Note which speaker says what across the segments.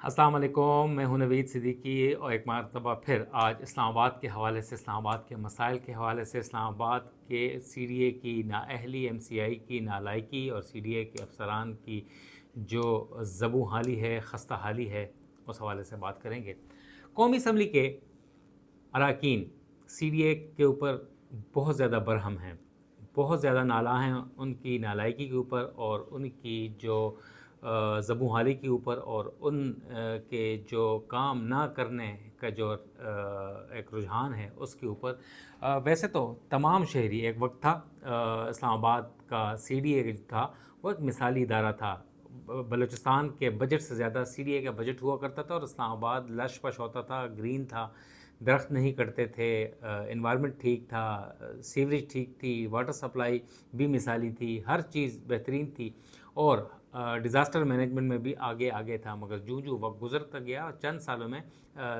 Speaker 1: अस्सलाम वालेकुम, मैं हूं नवीद सिद्दीकी और एक मरतबा फिर आज इस्लामाबाद के हवाले से, इस्लामाबाद के मसाइल के हवाले से, इस्लामाबाद के CDA की नाअहली, MCI की नालायकी और CDA के अफसरान की जो ज़बू हाली है, खस्ता हाली है, उस हवाले से बात करेंगे। कौमी असम्बली के अरकान CDA के ऊपर बहुत ज़्यादा बरहम हैं, बहुत ज़्यादा नाला हैं उनकी नालायकी के ऊपर और उनकी जो ज़बू हाली के ऊपर और उन के जो काम ना करने का जो एक रुझान है उसके ऊपर। वैसे तो तमाम शहरी, एक वक्त था इस्लामाबाद का CDA था वो एक मिसाली इदारा था। बलूचिस्तान के बजट से ज़्यादा CDA का बजट हुआ करता था और इस्लामाबाद लश पश होता था, ग्रीन था, दरख्त नहीं कटते थे, इन्वायरमेंट ठीक था, सीवरेज ठीक थी, वाटर सप्लाई भी मिसाली थी, हर चीज़ बेहतरीन थी और डिज़ास्टर मैनेजमेंट में भी आगे आगे था। मगर जूँ जूँ वक्त गुजरता गया और चंद सालों में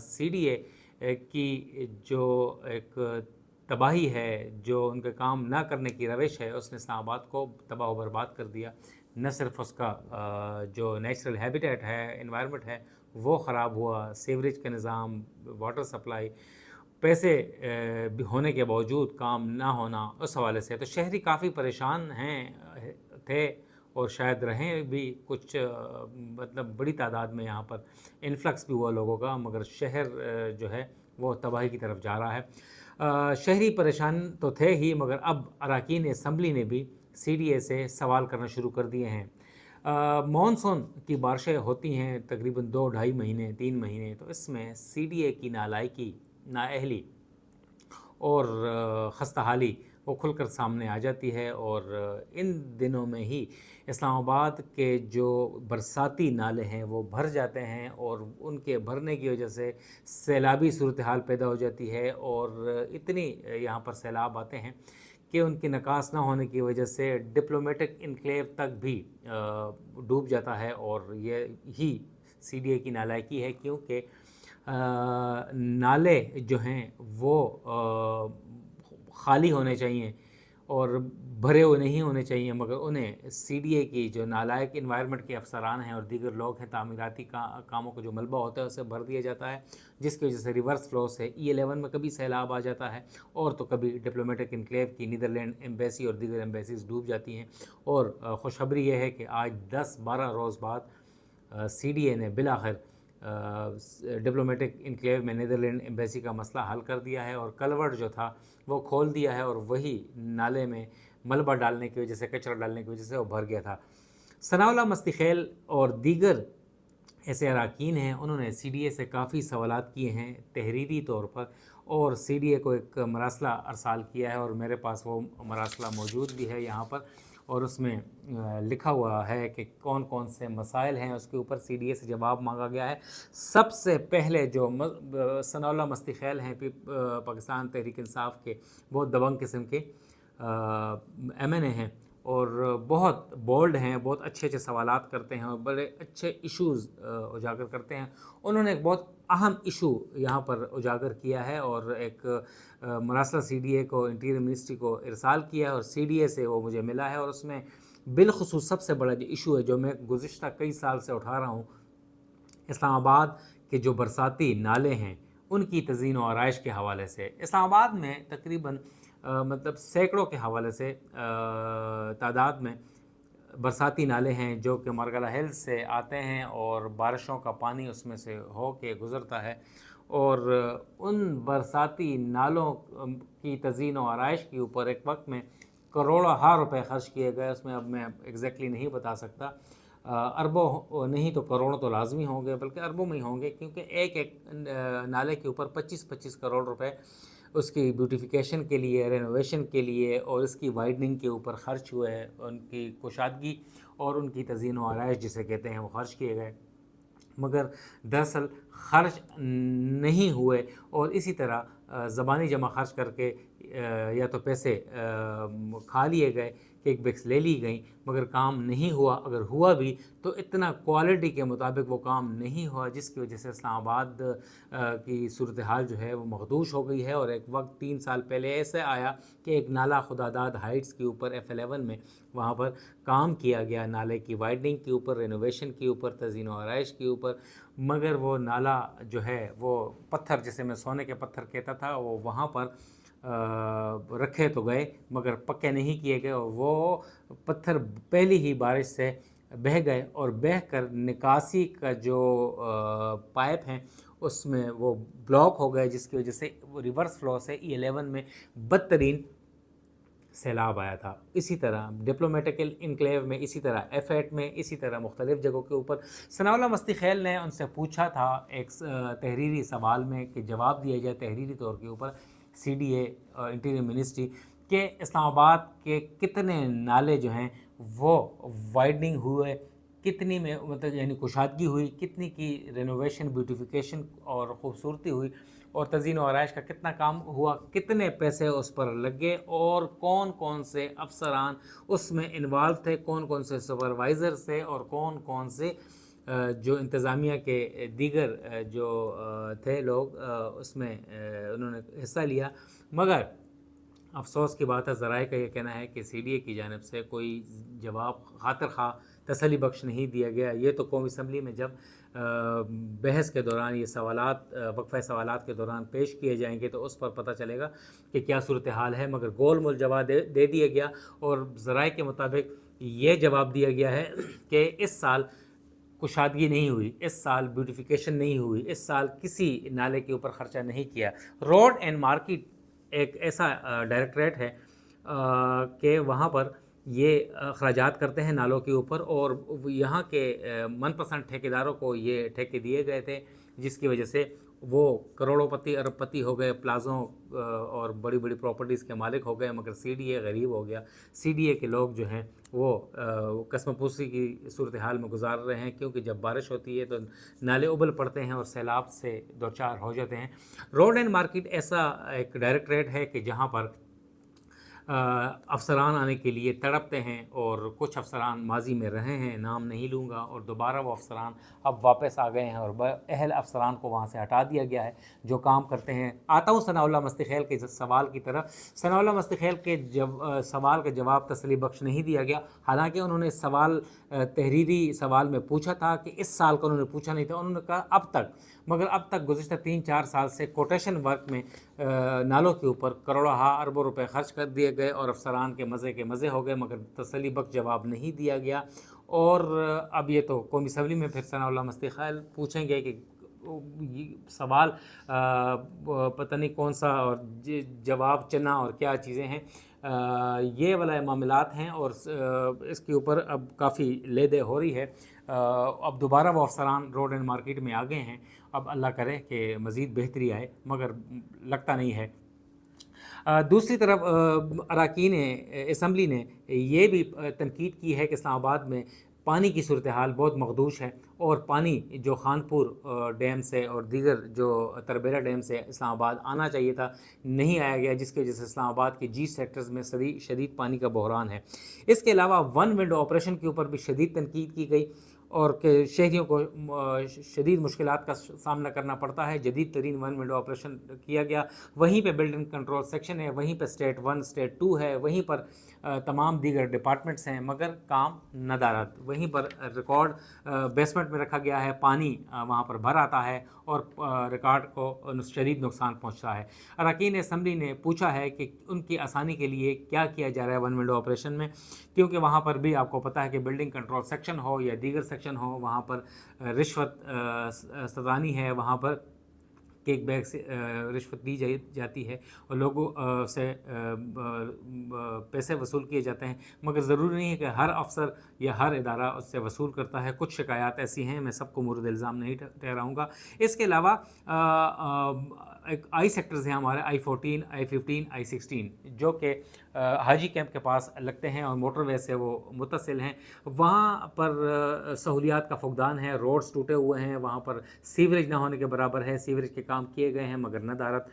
Speaker 1: CDA की जो एक तबाही है, जो उनके काम ना करने की रविश है, उसने इस्लामाबाद को तबाह व बर्बाद कर दिया। न सिर्फ उसका जो नेचुरल हैबिटेट है, इन्वायरमेंट है, वो ख़राब हुआ, सीवरेज का निज़ाम, वाटर सप्लाई, पैसे होने के बावजूद काम ना होना, उस हवाले से तो शहरी काफ़ी परेशान थे और शायद रहें भी कुछ, मतलब बड़ी तादाद में यहाँ पर इन्फ्लक्स भी हुआ लोगों का, मगर शहर जो है वो तबाही की तरफ जा रहा है। शहरी परेशान तो थे ही, मगर अब अरकान असम्बली ने भी CDA से सवाल करना शुरू कर दिए हैं। मानसून की बारिशें होती हैं तकरीबन 2-2.5 महीने 3 महीने, तो इसमें CDA की नालायकी, नाअहली और खस्ता हाली वो खुलकर सामने आ जाती है। और इन दिनों में ही इस्लामाबाद के जो बरसाती नाले हैं वो भर जाते हैं और उनके भरने की वजह से सैलाबी सूरत हाल पैदा हो जाती है और इतनी यहाँ पर सैलाब आते हैं कि उनकी निकास ना होने की वजह से डिप्लोमेटिक इनक्लेव तक भी डूब जाता है। और ये ही CDA की नालायकी है, क्योंकि नाले जो हैं वो ख़ाली होने चाहिए और भरे हुए नहीं होने चाहिए, मगर उन्हें CDA की जो नालायक इन्वायरमेंट के अफसरान हैं और दीगर लोग हैं, तामीराती कामों को जो मलबा होता है उसे भर दिया जाता है, जिसकी वजह से रिवर्स फ्लो से E11 में कभी सैलाब आ जाता है और तो कभी डिप्लोमेटिक इनक्लेव की नीदरलैंड एम्बेसी और दीगर एम्बेसीज डूब जाती हैं। और खुशखबरी यह है कि आज 10-12 रोज़ बाद CDA ने बिलाखिर डिप्लोमेटिक इनक्लेव में नीदरलैंड एम्बेसी का मसला हल कर दिया है और कलवर्ट जो था वो खोल दिया है और वही नाले में मलबा डालने की वजह से, कचरा डालने की वजह से वो भर गया था। सनाउल्लाह मस्तिखेल और दीगर ऐसे अरकान हैं, उन्होंने CDA से काफ़ी सवालात किए हैं तहरीरी तौर पर और CDA को एक मरासला अरसाल किया है और मेरे पास वो मरासला मौजूद भी है यहाँ पर। और उसमें लिखा हुआ है कि कौन कौन से मसाइल हैं, उसके ऊपर CDA से जवाब मांगा गया है। सबसे पहले जो सनाउल्लाह मस्तिखेल हैं पाकिस्तान तहरीक इंसाफ के, बहुत दबंग किस्म के MNA हैं और बहुत बोल्ड हैं, बहुत अच्छे अच्छे सवालात करते हैं और बड़े अच्छे इश्यूज़ उजागर करते हैं। उन्होंने एक बहुत अहम इशू यहाँ पर उजागर किया है और एक मरासला CDA को, इंटीरियर मिनिस्ट्री को इरसाल किया है और CDA से वो मुझे मिला है। और उसमें बिलखुसूस सबसे बड़ा जो इशू है, जो मैं गुज़िश्ता कई साल से उठा रहा हूँ, इस्लामाबाद के जो बरसाती नाले हैं उनकी तज़ीन व आराइश के हवाले से। इस्लामाबाद में तकरीबन मतलब सैकड़ों के हवाले से तादाद में बरसाती नाले हैं जो कि मरगला हिल्स से आते हैं और बारिशों का पानी उसमें से हो के गुज़रता है। और उन बरसाती नालों की तज़ीन व आराइश के ऊपर एक वक्त में करोड़ों हार रुपए खर्च किए गए। उसमें अब मैं एग्जैक्टली नहीं बता सकता, अरबों नहीं तो करोड़ों तो लाजमी होंगे, बल्कि अरबों में ही होंगे, क्योंकि एक एक नाले के ऊपर 25-25 करोड़ रुपए उसकी ब्यूटिफिकेशन के लिए, रेनोवेशन के लिए और इसकी वाइडनिंग के ऊपर ख़र्च हुए हैं। उनकी कुशादगी और उनकी तज़ीन व आराइश जिसे कहते हैं वो ख़र्च किए गए, मगर दरअसल ख़र्च नहीं हुए और इसी तरह ज़बानी जमा खर्च करके या तो पैसे खा लिए गए किक बैक्स ले ली गई, मगर काम नहीं हुआ। अगर हुआ भी तो इतना क्वालिटी के मुताबिक वो काम नहीं हुआ, जिसकी वजह से इस्लामाबाद की सूरत हाल जो है वो मखदूश हो गई है। और एक वक्त 3 साल पहले ऐसे आया कि एक नाला खुदादाद हाइट्स के ऊपर F11 में वहाँ पर काम किया गया, नाले की वाइडनिंग के ऊपर, रेनोवेशन के ऊपर, तज़ीन व आराइश के ऊपर, मगर वो नाला जो है वो पत्थर, जिसे मैं सोने के पत्थर कहता था, वो वहाँ पर रखे तो गए मगर पक्के नहीं किए गए, और वो पत्थर पहली ही बारिश से बह गए और बह कर निकासी का जो पाइप हैं उसमें वो ब्लॉक हो गए, जिसकी वजह से वो रिवर्स फ्लो से E11 में बदतरीन सैलाब आया था। इसी तरह डिप्लोमेटिकल इनक्लेव में, इसी तरह F8 में, इसी तरह मुख्तलिफ़ जगहों के ऊपर। सनाउल्लाह मस्ती खैल ने उनसे पूछा था एक तहरीरी सवाल में कि जवाब दिया जाए तहरीरी तौर के ऊपर CDA इंटीरियर मिनिस्ट्री के इस्लामाबाद के कितने नाले जो हैं वो वाइडनिंग हुए, कितनी में मतलब यानी कुशादगी हुई, कितनी की रेनोवेशन, ब्यूटिफिकेशन और ख़ूबसूरती हुई, और तज़ीन व आराइश का कितना काम हुआ, कितने पैसे उस पर लगे, और कौन कौन से अफसरान उसमें इन्वॉल्व थे, कौन कौन से सुपरवाइज़र थे, और कौन कौन से जो इंतज़ामिया के दीगर जो थे लोग उसमें उन्होंने हिस्सा लिया। मगर अफसोस की बात है, ज़राए का ये कहना है कि CDA की जानिब से कोई जवाब खातिर खा तसल्ली बख्श नहीं दिया गया। ये तो कौमी असम्बली में जब बहस के दौरान ये सवालात, वक्फ़ा सवालात के दौरान पेश किए जाएंगे तो उस पर पता चलेगा कि क्या सूरत हाल है, मगर गोल मोल जवाब दे दिया गया। और ज़राए के मुताबिक ये जवाब दिया गया है कि इस साल कुशादगी नहीं हुई, इस साल ब्यूटिफिकेशन नहीं हुई, इस साल किसी नाले के ऊपर ख़र्चा नहीं किया। रोड एंड मार्केट एक ऐसा डायरेक्टरेट है कि वहाँ पर ये अखराजात करते हैं नालों के ऊपर, और यहाँ के मनपसंद ठेकेदारों को ये ठेके दिए गए थे, जिसकी वजह से वो करोड़ोंपति अरबपति हो गए, प्लाज़ों और बड़ी बड़ी प्रॉपर्टीज़ के मालिक हो गए, मगर CDA गरीब हो गया। CDA के लोग जो हैं वो कसमपोशी की सूरत हाल में गुजार रहे हैं, क्योंकि जब बारिश होती है तो नाले उबल पड़ते हैं और सैलाब से दो चार हो जाते हैं। रोड एंड मार्केट ऐसा एक डायरेक्टरेट है कि जहाँ पर अफसरान आने के लिए तड़पते हैं, और कुछ अफसरान माजी में रहे हैं, नाम नहीं लूँगा, और दोबारा वो अफसरान अब वापस आ गए हैं, और अहल अफसरान को वहाँ से हटा दिया गया है जो काम करते हैं। आता हूँ सनाउल्लाह मस्ती खैल के सवाल की तरफ। सनाउल्लाह मस्ती खैल के सवाल का जवाब तसल्ली बख्श नहीं दिया गया। हालांकि उन्होंने सवाल तहरीरी सवाल में पूछा था कि इस साल का उन्होंने पूछा नहीं था, उन्होंने कहा अब तक, मगर अब तक गुज़िश्ता 3-4 साल से कोटेशन वर्क में नालों के ऊपर करोड़ों अरबों रुपए खर्च कर दिए गए, और अफसरान के मज़े हो गए, मगर तसल्ली बख्श जवाब नहीं दिया गया। और अब ये तो कौमी असम्बली में फिर सनाउल्लाह मस्ती खैल पूछेंगे कि सवाल पता नहीं कौन सा, और जवाब चना और क्या चीज़ें हैं, ये वाला मामलात हैं, और इसके ऊपर अब काफ़ी ले-दे हो रही है। अब दोबारा वो अफसरान रोड एंड मार्केट में आ गए हैं। अब अल्लाह करे कि मज़ीद बेहतरी आए, मगर लगता नहीं है। दूसरी तरफ अरकान असम्बली ने ये भी तनकीद की है कि इस्लामाबाद में पानी की सूरत हाल बहुत मखदूश है, और पानी जो खानपुर डैम से और दीगर जो तरबेला डैम से इस्लामाबाद आना चाहिए था नहीं आया गया, जिसकी वजह से इस्लामाबाद के जी सेक्टर्स में शदीद पानी का बहरान है। इसके अलावा वन विंडो ऑपरेशन के ऊपर भी शदीद तनकीद की गई, और कि शहरियों को शदीद मुश्किलात का सामना करना पड़ता है। जदीद तरीन वन विंडो ऑपरेशन किया गया, वहीं पे बिल्डिंग कंट्रोल सेक्शन है, वहीं पे स्टेट 1 स्टेट 2 है, वहीं पर तमाम दीगर डिपार्टमेंट्स हैं, मगर काम नदारद। वहीं पर रिकॉर्ड बेसमेंट में रखा गया है, पानी वहाँ पर भर आता है और रिकॉर्ड को शदीद नुकसान पहुँचता है। अरकान असम्बली ने पूछा है कि उनकी आसानी के लिए क्या किया जा रहा है वन विंडो ऑपरेशन में, क्योंकि वहाँ पर भी आपको पता है कि बिल्डिंग कंट्रोल सेक्शन हो या दीगर सेक्शन हो, वहाँ पर रिश्वत सदानी है, वहाँ पर किक बैक से रिश्वत दी जाती है और लोगों से पैसे वसूल किए जाते हैं, मगर ज़रूरी नहीं है कि हर अफसर या हर इदारा उससे वसूल करता है। कुछ शिकायत ऐसी हैं, मैं सबको मुर्द इल्ज़ाम नहीं ठहराऊँगा। इसके अलावा एक आई सेक्टर्स हैं हमारे, I14, I15, I16, जो कि हाजी कैंप के पास लगते हैं और मोटरवे से वो मुत्तसिल हैं। वहाँ पर सहूलियात का फुकदान है, रोड्स टूटे हुए हैं, वहाँ पर सीवरेज ना होने के बराबर है। सीवरेज के काम किए गए हैं मगर नदारत।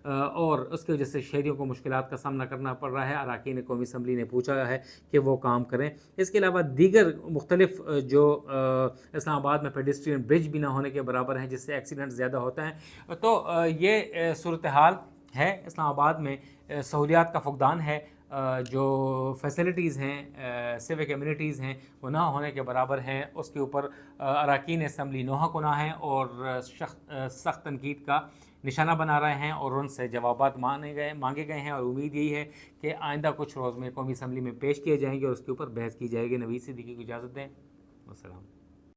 Speaker 1: اور اس کی وجہ سے شہریوں کو مشکلات کا سامنا کرنا پڑ رہا ہے۔ اراکین قومی اسمبلی نے پوچھا ہے کہ وہ کام کریں۔ اس کے علاوہ دیگر مختلف جو اسلام آباد میں پیڈسٹرین برج بھی نہ ہونے کے برابر ہیں، جس سے ایکسیڈنٹ زیادہ ہوتا ہے۔ تو یہ صورتحال ہے اسلام آباد میں، سہولیات کا فقدان ہے، جو فیسلٹیز ہیں، سیوک ایمینٹیز ہیں، وہ نہ ہونے کے برابر ہیں۔ اس کے اوپر اراکین اسمبلی نوحہ کنہ ہیں اور سخت تنقید کا نشانہ بنا رہے ہیں، اور ان سے جوابات مانگے گئے ہیں، اور امید یہی ہے کہ آئندہ کچھ روز میں قومی اسمبلی میں پیش کیے جائیں گے اور اس کے اوپر بحث کی جائے گی۔ نوید صدیقی کو اجازت دیں، والسلام۔